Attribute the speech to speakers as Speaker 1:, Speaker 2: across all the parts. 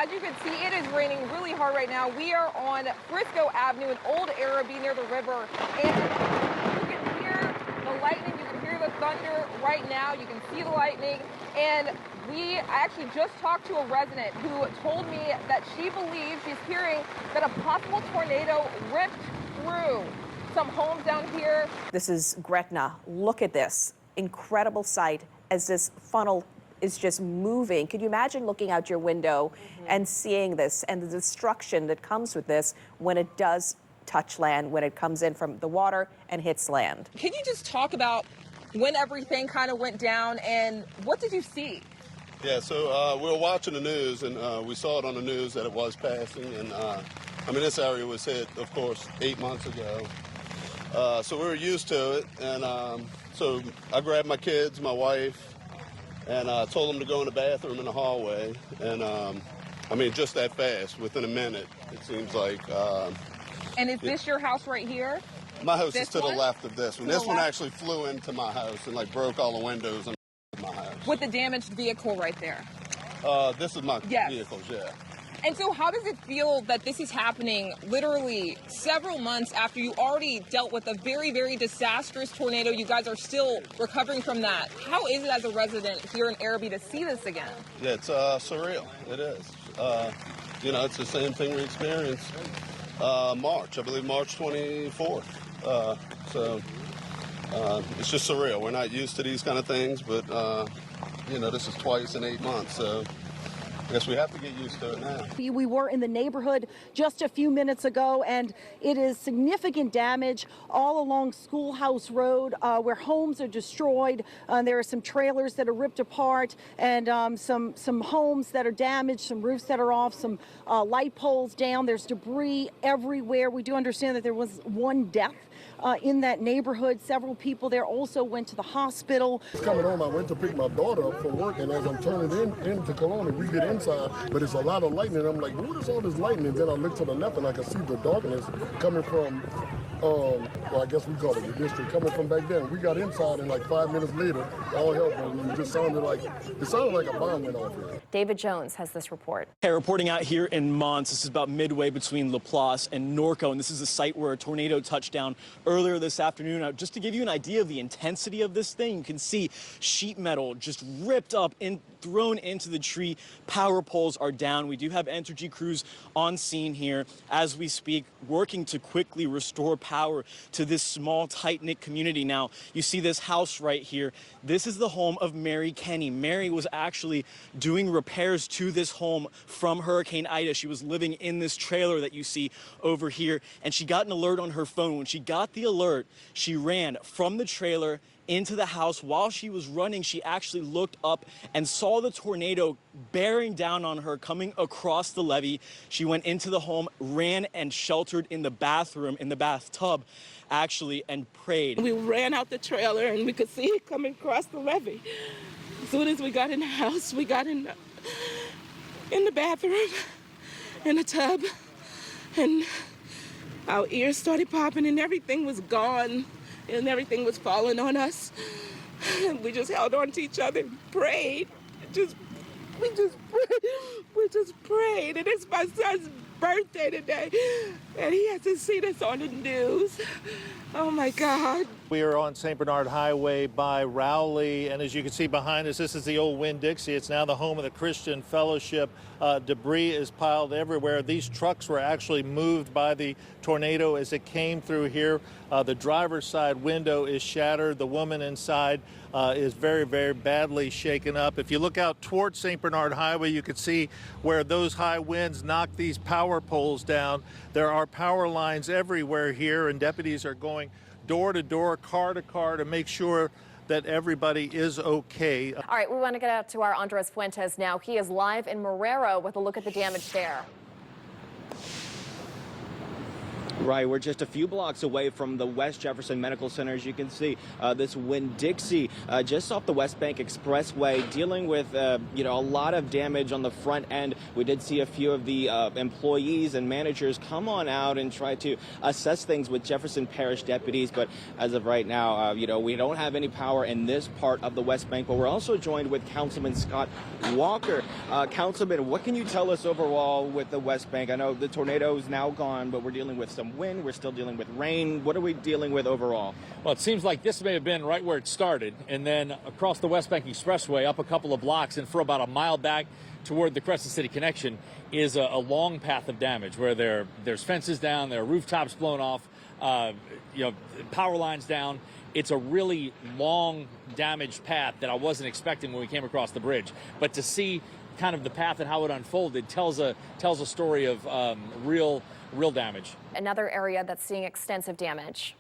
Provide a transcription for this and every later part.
Speaker 1: as you can see, it is raining really hard right now. We are on Frisco Avenue in Old Araby near the river, and you can hear the lightning, you can hear the thunder right now, you can see the lightning, and I actually just talked to a resident who told me that she believes she's hearing that a possible tornado ripped through some homes down here.
Speaker 2: This is Gretna. Look at this incredible sight as this funnel is just moving. Could you imagine looking out your window and seeing this and the destruction that comes with this when it does touch land, when it comes in from the water and hits land?
Speaker 1: Can you just talk about when everything kind of went down and what did you see?
Speaker 3: Yeah, so we were watching the news, and we saw it on the news that it was passing. And I mean, this area was hit, of course, 8 months ago. So we were used to it. And so I grabbed my kids, my wife, and told them to go in the bathroom in the hallway. And I mean, just that fast, within a minute, it seems like.
Speaker 1: And is this your house right here?
Speaker 3: My house is to the left of this one. This one actually flew into my house and like broke all the windows in my house.
Speaker 1: With the damaged vehicle right there?
Speaker 3: This is my vehicle, yeah.
Speaker 1: And so how does it feel that this is happening literally several months after you already dealt with a very, very disastrous tornado? You guys are still recovering from that. How is it as a resident here in Araby to see this again?
Speaker 3: Yeah, it's surreal. It is. You know, it's the same thing we experienced March 24th. So it's just surreal. We're not used to these kind of things, but, you know, this is twice in 8 months. So I guess we have to get used to it now.
Speaker 4: We were in the neighborhood just a few minutes ago, and it is significant damage all along Schoolhouse Road where homes are destroyed. There are some trailers that are ripped apart and some homes that are damaged, some roofs that are off, some light poles down. There's debris everywhere. We do understand that there was one death in that neighborhood. Several people there also went to the hospital.
Speaker 5: Coming home, I went to pick my daughter up from work, and as I'm turning into Kelowna, we get inside, but it's a lot of lightning. I'm like, what is all this lightning? And then I look to the left, and I can see the darkness coming from, well, I guess we call it the district, coming from back there. We got inside, and like 5 minutes later, all hell broke loose. It just sounded like a bomb went off here.
Speaker 2: David Jones has this report.
Speaker 6: Hey, reporting out here in Mons. This is about midway between Laplace and Norco, and this is the site where a tornado touched down earlier this afternoon. Now, just to give you an idea of the intensity of this thing, you can see sheet metal just ripped up and thrown into the tree. Power poles are down. We do have Entergy crews on scene here as we speak, working to quickly restore power to this small, tight-knit community. Now, you see this house right here. This is the home of Mary Kenny. Mary was actually doing repairs to this home from Hurricane Ida. She was living in this trailer that you see over here, and she got an alert on her phone. When she got the alert, she ran from the trailer into the house. While she was running, she actually looked up and saw the tornado bearing down on her, coming across the levee. She went into the home, ran and sheltered in the bathroom, in the bathtub, actually, and prayed.
Speaker 7: We ran out the trailer and we could see it coming across the levee. As soon as we got in the house, we got in the bathroom, in the tub, and our ears started popping and everything was gone. And everything was falling on us. We just held on to each other and prayed. We just prayed. And it's my son's birthday today. And he has to see this on the news. Oh my God.
Speaker 8: We are on St. Bernard Highway by Rowley, and as you can see behind us, this is the old Winn-Dixie. It's now the home of the Christian Fellowship. Debris is piled everywhere. These trucks were actually moved by the tornado as it came through here. The driver's side window is shattered. The woman inside is very, very badly shaken up. If you look out towards St. Bernard Highway, you can see where those high winds knocked these power poles down. There are power lines everywhere here, and deputies are going door to door, car to car to make sure that everybody is okay.
Speaker 2: All right, we want to get out to our Andres Fuentes now. He is live in Marrero with a look at the damage there.
Speaker 9: Right, we're just a few blocks away from the West Jefferson Medical Center. As you can see, this Winn-Dixie just off the West Bank Expressway, dealing with a lot of damage on the front end. We did see a few of the employees and managers come on out and try to assess things with Jefferson Parish deputies, but as of right now, we don't have any power in this part of the West Bank. But we're also joined with Councilman Scott Walker. Councilman, what can you tell us overall with the West Bank? I know the tornado is now gone, but we're dealing with some wind. We're still dealing with rain. What are we dealing with overall?
Speaker 10: Well, it seems like this may have been right where it started, and then across the West Bank Expressway, up a couple of blocks, and for about a mile back toward the Crescent City connection is a long path of damage where there's fences down, there are rooftops blown off, power lines down. It's a really long damaged path that I wasn't expecting when we came across the bridge. But to see kind of the path and how it unfolded tells a story of real damage.
Speaker 11: Another area that's seeing extensive damage.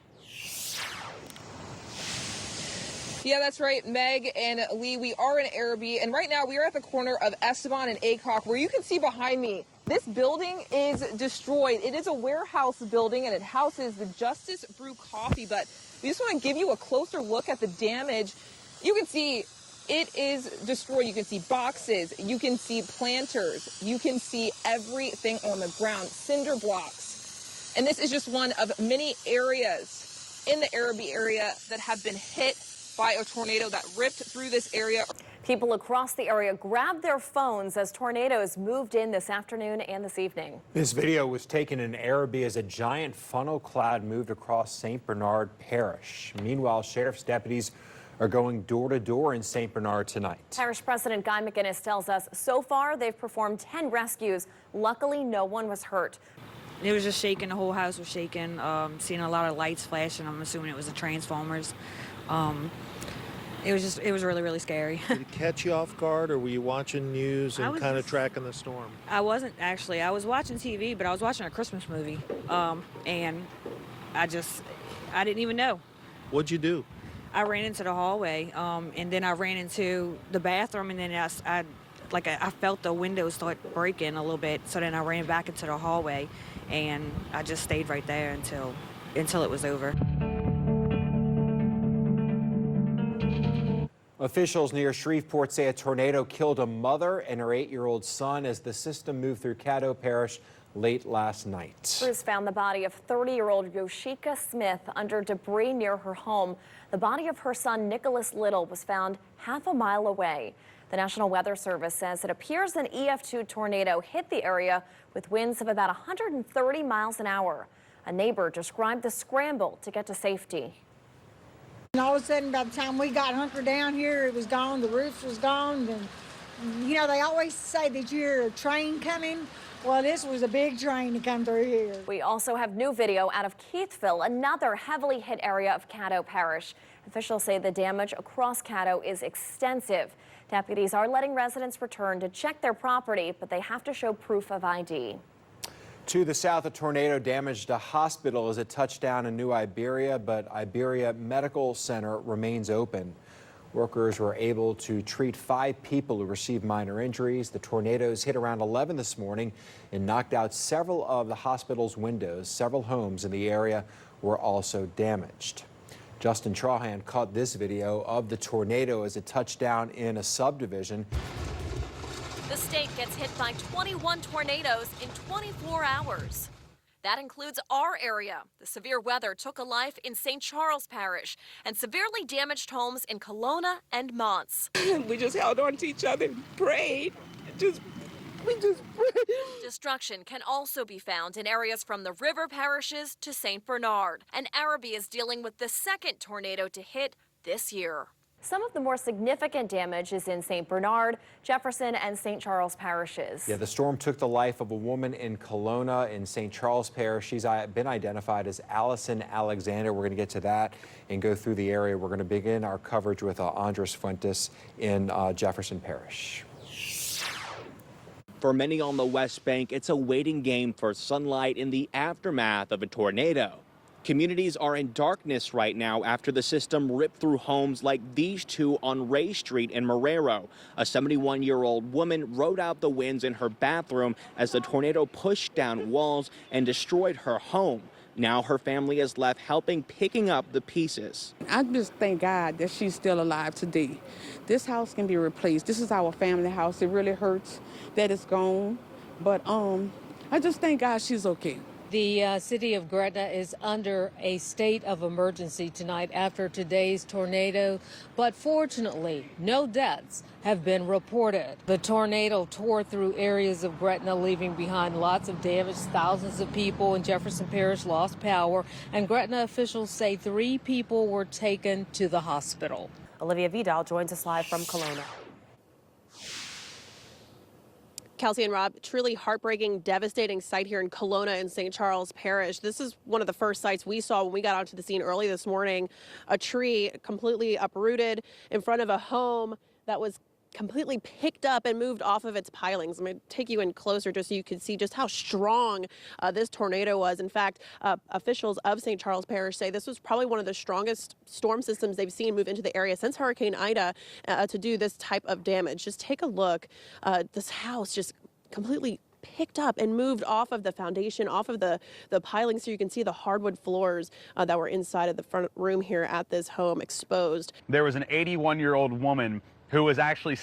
Speaker 1: Yeah, that's right, Meg and Lee. We are in Arabi, and right now we are at the corner of Esteban and Aycock, where you can see behind me, this building is destroyed. It is a warehouse building, and it houses the Justice Brew Coffee, but we just want to give you a closer look at the damage. You can see it is destroyed. You can see boxes, you can see planters, you can see everything on the ground, cinder blocks. And this is just one of many areas in the Arabi area that have been hit by a tornado that ripped through this area.
Speaker 11: People across the area grabbed their phones as tornadoes moved in this afternoon and this evening.
Speaker 12: This video was taken in Arabi as a giant funnel cloud moved across St. Bernard Parish. Meanwhile, sheriff's deputies are going door to door in St. Bernard tonight.
Speaker 11: Parish President Guy McGinnis tells us so far they've performed 10 rescues. Luckily, no one was hurt.
Speaker 13: It was just shaking. The whole house was shaking. Seeing a lot of lights flashing. I'm assuming it was the transformers. It was really, really scary.
Speaker 8: Did it catch you off guard, or were you watching news and kind of tracking the storm?
Speaker 13: I wasn't actually. I was watching TV, but I was watching a Christmas movie, and I didn't even know.
Speaker 8: What'd you do?
Speaker 13: I ran into the hallway, and then I ran into the bathroom, and then I felt the windows start breaking a little bit. So then I ran back into the hallway, and I just stayed right there until it was over.
Speaker 12: Officials near Shreveport say a tornado killed a mother and her 8-year-old son as the system moved through Caddo Parish late last night.
Speaker 11: Crews found the body of 30-year-old Yoshika Smith under debris near her home. The body of her son, Nicholas Little, was found half a mile away. The National Weather Service says it appears an EF2 tornado hit the area with winds of about 130 miles an hour. A neighbor described the scramble to get to safety.
Speaker 14: And all of a sudden, by the time we got hunkered down here, it was gone, the roof was gone. And, they always say that you hear a train coming. Well, this was a big train to come through here.
Speaker 11: We also have new video out of Keithville, another heavily hit area of Caddo Parish. Officials say the damage across Caddo is extensive. Deputies are letting residents return to check their property, but they have to show proof of ID.
Speaker 12: To the south, a tornado damaged a hospital as it touched down in New Iberia, but Iberia Medical Center remains open. Workers were able to treat 5 people who received minor injuries. The tornadoes hit around 11 this morning and knocked out several of the hospital's windows. Several homes in the area were also damaged. Justin Trahan caught this video of the tornado as it touched down in a subdivision.
Speaker 11: The state gets hit by 21 tornadoes in 24 hours. That includes our area. The severe weather took a life in St. Charles Parish and severely damaged homes in Kelowna and Mons.
Speaker 7: We just held on to each other and prayed. We just prayed.
Speaker 11: Destruction can also be found in areas from the river parishes to St. Bernard. And Arabi is dealing with the second tornado to hit this year. Some of the more significant damage is in St. Bernard, Jefferson, and St. Charles parishes.
Speaker 12: Yeah, the storm took the life of a woman in Kelowna in St. Charles Parish. She's been identified as Allison Alexander. We're going to get to that and go through the area. We're going to begin our coverage with Andres Fuentes in Jefferson Parish.
Speaker 9: For many on the West Bank, it's a waiting game for sunlight in the aftermath of a tornado. Communities are in darkness right now after the system ripped through homes like these two on Ray Street in Marrero. A 71-year-old woman rode out the winds in her bathroom as the tornado pushed down walls and destroyed her home. Now her family is left helping picking up the pieces.
Speaker 15: I just thank God that she's still alive today. This house can be replaced. This is our family house. It really hurts that it's gone, but I just thank God she's okay.
Speaker 16: The city of Gretna is under a state of emergency tonight after today's tornado, but fortunately, no deaths have been reported. The tornado tore through areas of Gretna, leaving behind lots of damage. Thousands of people in Jefferson Parish lost power, and Gretna officials say 3 people were taken to the hospital.
Speaker 11: Olivia Vidal joins us live from Kelowna.
Speaker 17: Kelsey and Rob, truly heartbreaking, devastating sight here in Kelowna in St. Charles Parish. This is one of the first sights we saw when we got onto the scene early this morning. A tree completely uprooted in front of a home that was completely picked up and moved off of its pilings. I'm going to take you in closer just so you can see just how strong this tornado was. In fact, officials of St. Charles Parish say this was probably one of the strongest storm systems they've seen move into the area since Hurricane Ida to do this type of damage. Just take a look. This house just completely picked up and moved off of the foundation, off of the piling, so you can see the hardwood floors that were inside of the front room here at this home exposed.
Speaker 18: There was an 81-year-old woman who was actually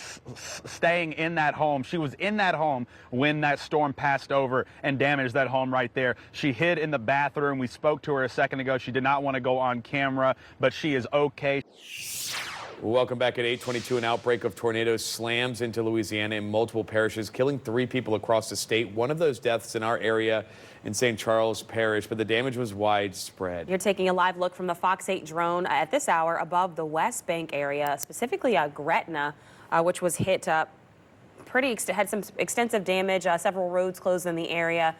Speaker 18: staying in that home. She was in that home when that storm passed over and damaged that home right there. She hid in the bathroom. We spoke to her a second ago. She did not want to go on camera, but she is okay.
Speaker 19: Welcome back at 8:22. An outbreak of tornadoes slams into Louisiana in multiple parishes, killing 3 people across the state. One of those deaths in our area in St. Charles Parish, but the damage was widespread.
Speaker 11: You're taking a live look from the Fox 8 drone at this hour above the West Bank area, specifically Gretna, which was hit had some extensive damage. Several roads closed in the area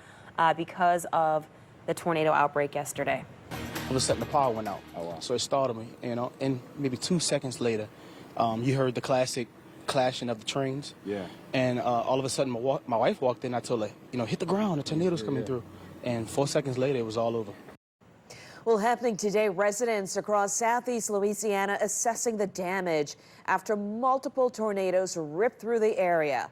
Speaker 11: because of the tornado outbreak yesterday.
Speaker 20: All of a sudden, the power went out. Oh, wow. So it startled me, and maybe 2 seconds later, you heard the classic clashing of the trains. Yeah. And all of a sudden, my wife walked in. I told her, hit the ground. The tornado's coming through. And 4 seconds later, it was all over.
Speaker 2: Well, happening today, residents across southeast Louisiana assessing the damage after multiple tornadoes ripped through the area.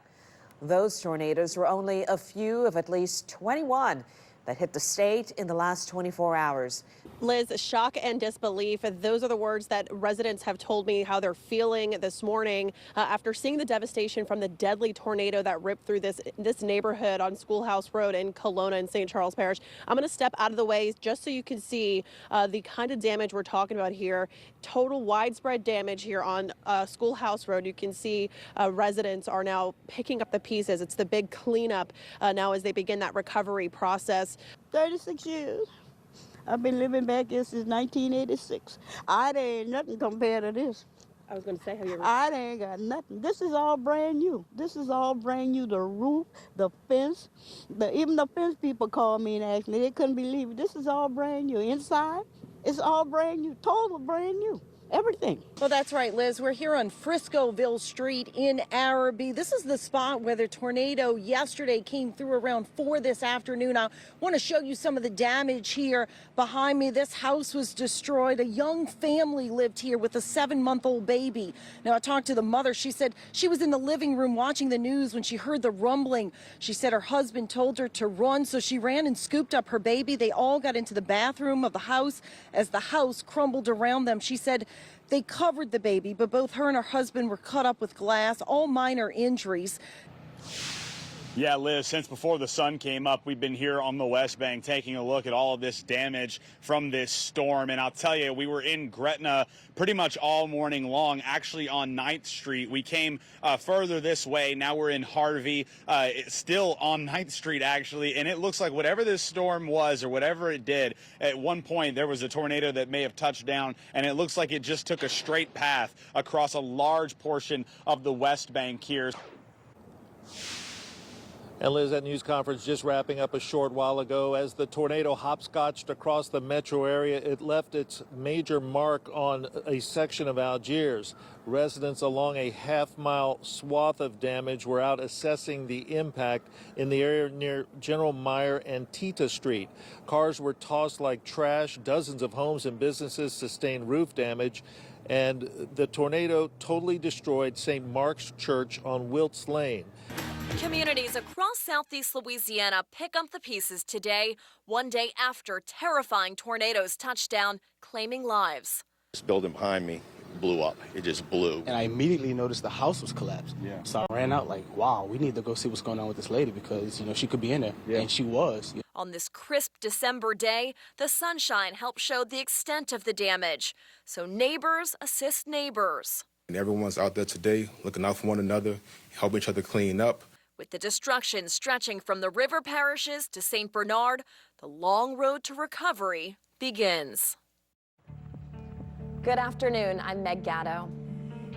Speaker 2: Those tornadoes were only a few of at least 21 that hit the state in the last 24 hours.
Speaker 17: Liz, shock and disbelief. Those are the words that residents have told me how they're feeling this morning after seeing the devastation from the deadly tornado that ripped through this neighborhood on Schoolhouse Road in Kelowna in St. Charles Parish. I'm going to step out of the way just so you can see the kind of damage we're talking about here. Total widespread damage here on Schoolhouse Road. You can see residents are now picking up the pieces. It's the big cleanup now as they begin that recovery process.
Speaker 21: 36 years. I've been living back here since 1986. I ain't nothing compared to this.
Speaker 17: I was going to say, how you ever...
Speaker 21: I ain't got nothing. This is all brand new. This is all brand new. The roof, the fence, even the fence people called me and asked me. They couldn't believe it. This is all brand new. Inside, it's all brand new. Total brand new. Everything.
Speaker 4: Well, that's right, Liz. We're here on Friscoville Street in Araby. This is the spot where the tornado yesterday came through around 4 this afternoon. I want to show you some of the damage here behind me. This house was destroyed. A young family lived here with a 7-month-old baby. Now, I talked to the mother. She said she was in the living room watching the news when she heard the rumbling. She said her husband told her to run, so she ran and scooped up her baby. They all got into the bathroom of the house as the house crumbled around them. She said they covered the baby, but both her and her husband were cut up with glass, all minor injuries.
Speaker 18: Yeah, Liz, since before the sun came up, we've been here on the West Bank taking a look at all of this damage from this storm. And I'll tell you, we were in Gretna pretty much all morning long, actually on 9th Street. We came further this way. Now we're in Harvey, still on 9th Street, actually. And it looks like whatever this storm was or whatever it did, at one point there was a tornado that may have touched down, and it looks like it just took a straight path across a large portion of the West Bank here.
Speaker 8: And Liz, that news conference just wrapping up a short while ago. As the tornado hopscotched across the metro area, it left its major mark on a section of Algiers. Residents along a half-mile swath of damage were out assessing the impact in the area near General Meyer and Tita Street. Cars were tossed like trash. Dozens of homes and businesses sustained roof damage. And the tornado totally destroyed St. Mark's Church on Wilts Lane.
Speaker 11: Communities across southeast Louisiana pick up the pieces today, one day after terrifying tornadoes touched down, claiming lives.
Speaker 3: This building behind me blew up. It just blew.
Speaker 20: And I immediately noticed the house was collapsed. Yeah. So I ran out like, wow, we need to go see what's going on with this lady because, she could be in there. Yeah. And she was.
Speaker 11: On this crisp December day, the sunshine helped show the extent of the damage. So neighbors assist neighbors.
Speaker 3: And everyone's out there today looking out for one another, helping each other clean up.
Speaker 11: With the destruction stretching from the river parishes to St. Bernard, the long road to recovery begins. Good afternoon. I'm Meg Gatto.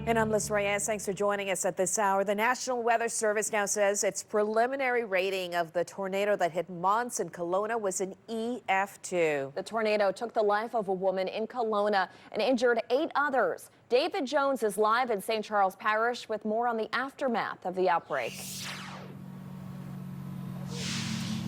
Speaker 2: And I'm Liz Reyes. Thanks for joining us at this hour. The National Weather Service now says its preliminary rating of the tornado that hit Mons and Kelowna was an EF2.
Speaker 11: The tornado took the life of a woman in Kelowna and injured 8 others. David Jones is live in St. Charles Parish with more on the aftermath of the outbreak.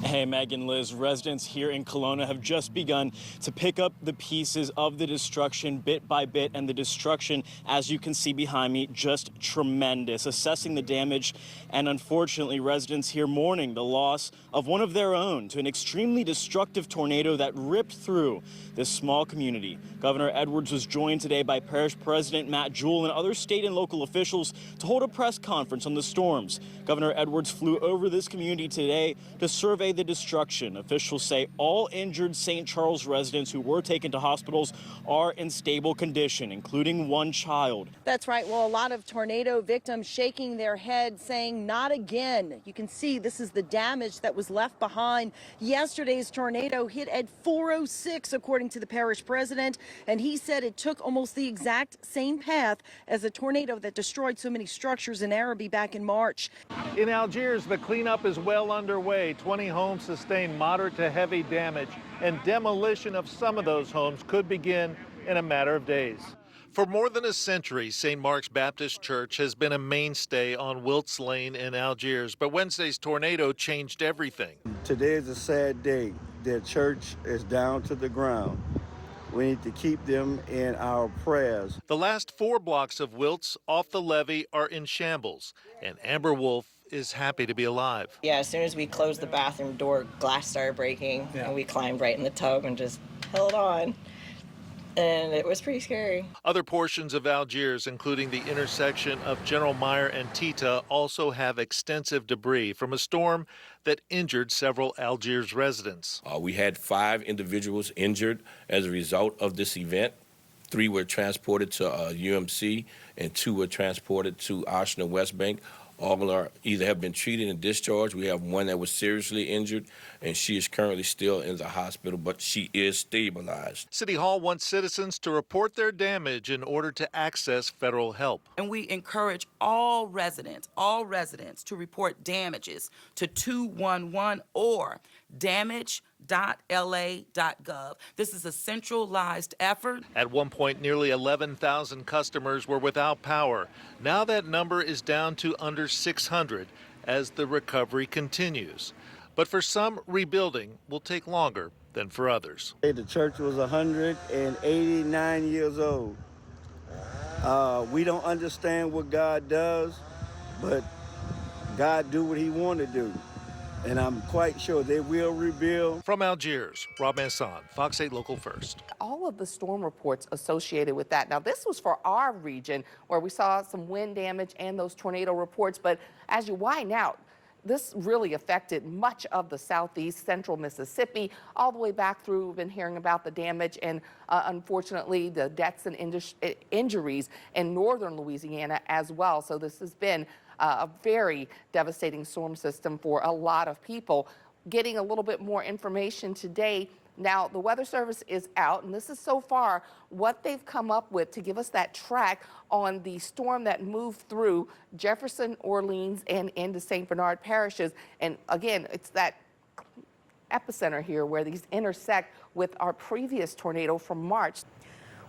Speaker 6: Hey, Meg and Liz, residents here in Kelowna have just begun to pick up the pieces of the destruction bit by bit, and the destruction, as you can see behind me, just tremendous. Assessing the damage, and unfortunately, residents here mourning the loss of one of their own to an extremely destructive tornado that ripped through this small community. Governor Edwards was joined today by Parish President Matt Jewell and other state and local officials to hold a press conference on the storms. Governor Edwards flew over this community today to survey the destruction. Officials say all injured St. Charles residents who were taken to hospitals are in stable condition, including one child.
Speaker 4: That's right. Well, a lot of tornado victims shaking their heads, saying not again. You can see this is the damage that was left behind. Yesterday's tornado hit at 4:06, according to the parish president, and he said it took almost the exact same path as the tornado that destroyed so many structures in Araby back in March.
Speaker 8: In Algiers, the cleanup is well underway. 20 homes sustained moderate to heavy damage, and demolition of some of those homes could begin in a matter of days. For more than a century, St. Mark's Baptist Church has been a mainstay on Wilts Lane in Algiers, but Wednesday's tornado changed everything.
Speaker 22: Today is a sad day. Their church is down to the ground. We need to keep them in our prayers.
Speaker 8: The last 4 blocks of Wilts off the levee are in shambles, and Amber Wolf is happy to be alive.
Speaker 23: Yeah, as soon as we closed the bathroom door, glass started breaking, and we climbed right in the tub and just held on. And it was pretty scary.
Speaker 8: Other portions of Algiers, including the intersection of General Meyer and Tita, also have extensive debris from a storm that injured several Algiers residents.
Speaker 24: We had 5 individuals injured as a result of this event. 3 were transported to UMC and 2 were transported to Oshner West Bank. All are either have been treated and discharged. We have one that was seriously injured, and she is currently still in the hospital, but she is stabilized.
Speaker 8: City Hall wants citizens to report their damage in order to access federal help.
Speaker 25: And we encourage all residents to report damages to 211 or damage.la.gov. This is a centralized effort.
Speaker 8: At one point, nearly 11,000 customers were without power. Now that number is down to under 600 as the recovery continues. But for some, rebuilding will take longer than for others.
Speaker 22: The church was 189 years old. We don't understand what God does, but God do what he want to do. And I'm quite sure they will rebuild.
Speaker 8: From Algiers, Rob Manson, Fox 8 Local First.
Speaker 26: All of the storm reports associated with that. Now, this was for our region where we saw some wind damage and those tornado reports. But as you widen out, this really affected much of the southeast, central Mississippi, all the way back through. We've been hearing about the damage and, unfortunately, the deaths and injuries in northern Louisiana as well. So this has been a very devastating storm system for a lot of people. Getting a little bit more information today. Now, the Weather Service is out, and this is so far what they've come up with to give us that track on the storm that moved through Jefferson, Orleans, and into St. Bernard parishes. And again, it's that epicenter here where these intersect with our previous tornado from March.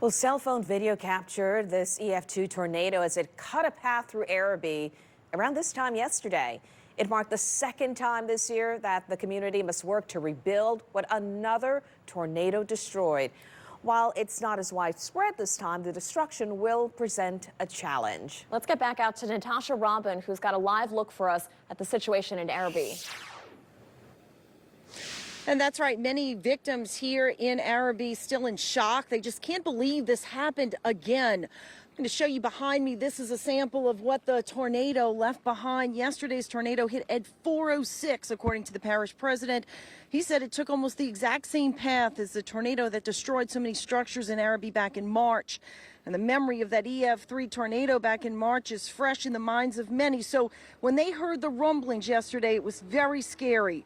Speaker 2: Well, cell phone video captured this EF2 tornado as it cut a path through Araby around this time yesterday. It marked the second time this year that the community must work to rebuild what another tornado destroyed. While it's not as widespread this time, the destruction will present a challenge.
Speaker 11: Let's get back out to Natasha Robin, who's got a live look for us at the situation in Arabi.
Speaker 4: And that's right. Many victims here in Arabi still in shock. They just can't believe this happened again. I'm going to show you behind me. This is a sample of what the tornado left behind. Yesterday's tornado hit at 4:06, according to the parish president. He said it took almost the exact same path as the tornado that destroyed so many structures in Arabi back in March. And the memory of that EF3 tornado back in March is fresh in the minds of many. So when they heard the rumblings yesterday, it was very scary.